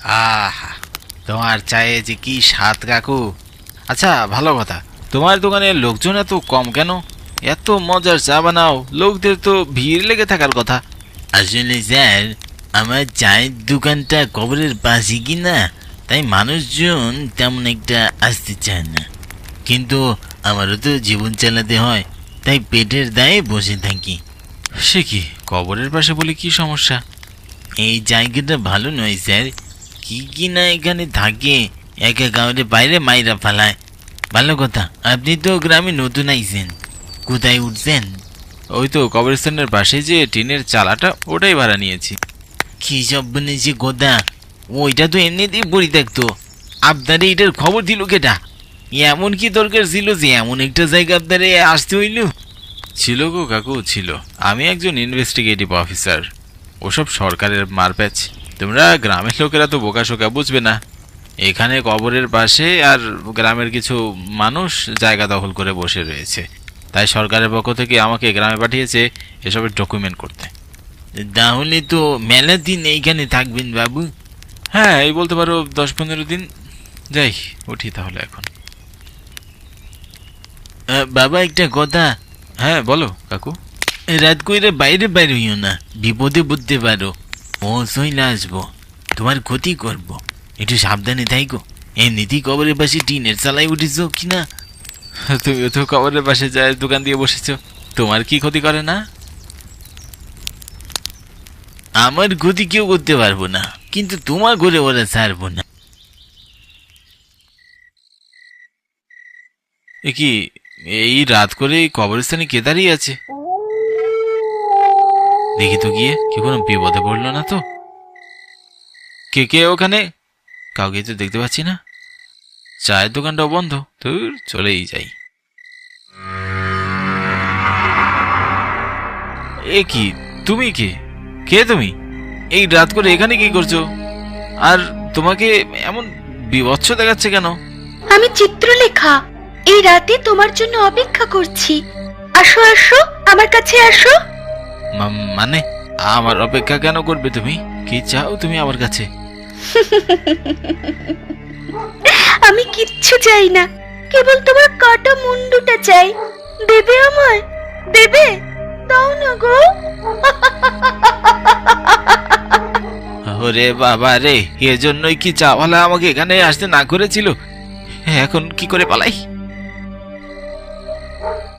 আহা, তোমার চায়ে যে কি স্বাদ কাকু। আচ্ছা, ভালো কথা, তোমার দোকানে লোকজন এত কম কেন? এত মজার চা বানাও, লোকদের তো ভিড় লেগে থাকার কথা। আসলে স্যার, আমার চায়ের দোকানটা কবরের পাশে কি না, তাই মানুষজন তেমন একটা আসতে চায় না। কিন্তু আমারও তো জীবন চালাতে হয়, তাই পেটের দায়ে বসে থাকি। সে কি, কবরের পাশে বলে কি সমস্যা? এই জায়গাটা ভালো নয় স্যার, কি কি না এখানে থাকে, একা কাউরে বাইরে মাইরা ফেলায়। ভালো কথা, আপনি তো গ্রামে নতুন আইছেন, কোথায় উঠছেন? ওই তো কবরস্থানের পাশে যে টিনের চালাটা, ওটাই ভাড়া নিয়েছি। কি সব বলেছে গোদা, ওইটা তো এমনিতেই পড়ে থাকতো, আপনারে এটার খবর দিল কেটা? এমন কি দরকার ছিল যে এমন একটা জায়গা আপনারে আসতে হইল? ছিল গো কাকু, ছিল। আমি একজন ইনভেস্টিগেটিভ অফিসার, ওসব সরকারের মারপ্যাচ। তোমরা গ্রামের লোকেরা তো বোকাশোকা, বুঝবে না। এখানে কবরের পাশে আর গ্রামের কিছু মানুষ জায়গা দখল করে বসে রয়েছে, তাই সরকারের পক্ষ থেকে আমাকে গ্রামে পাঠিয়েছে এসবের ডকুমেন্ট করতে। তাহলে তো মেলা দিন এইখানে থাকবেন বাবু? হ্যাঁ, এই বলতে পারো 10-15 দিন। যাই, উঠি তাহলে এখন। বাবা, একটা কথা। হ্যাঁ বলো কাকু। রাত কইরে বাইরে বাইরে হইও না, বিপদে বুঝতে পারো। ও সইলে আসবো, তোমার ক্ষতি করব, একটু সাবধানে থাইকো। এমনিতেই কবরের পাশে টিনের চালায় উঠেছো কিনা? তুমি তো কবরের পাশে যায় দোকান দিয়ে বসেছো, তোমার কি ক্ষতি করে না? আমার ক্ষতি কেউ করতে পারবো না, কিন্তু তোমার ঘরে ওরা ছাড়বো না। এ কি, এই রাত করে এই কবরস্থানে কে দাঁড়িয়ে আছে? দেখি তো গিয়ে, কি কোনো বিপদে পড়লো না তো? কে কে ওখানে? কাউকে তো দেখতে পাচ্ছি না। চায়ের দোকানটাও বন্ধ, ধুর, চলেই যাই। এ কি, তুমি কে? কে তুমি? এই রাত করে এখানে কি করছো? আর তোমাকে এমন বিভৎস দেখাচ্ছে কেন? আমি চিত্রলেখা, এই রাতে তোমার জন্য অপেক্ষা করছি। আসো আসো, আমার কাছে আসো। মানে, আমার অপেক্ষা কেন করবে তুমি? কি চাও তুমি আমার কাছে? আমি কিচ্ছু চাই না, কেবল তোমার কাটা মুন্ডুটা চাই। দেবে আমায়? দেবে? দাও না গো। ওরে বাবা রে, এজন্যই কি চাওয়ালা আমাকে এখানে আসতে না করেছিল? এখন কি করে পালাই?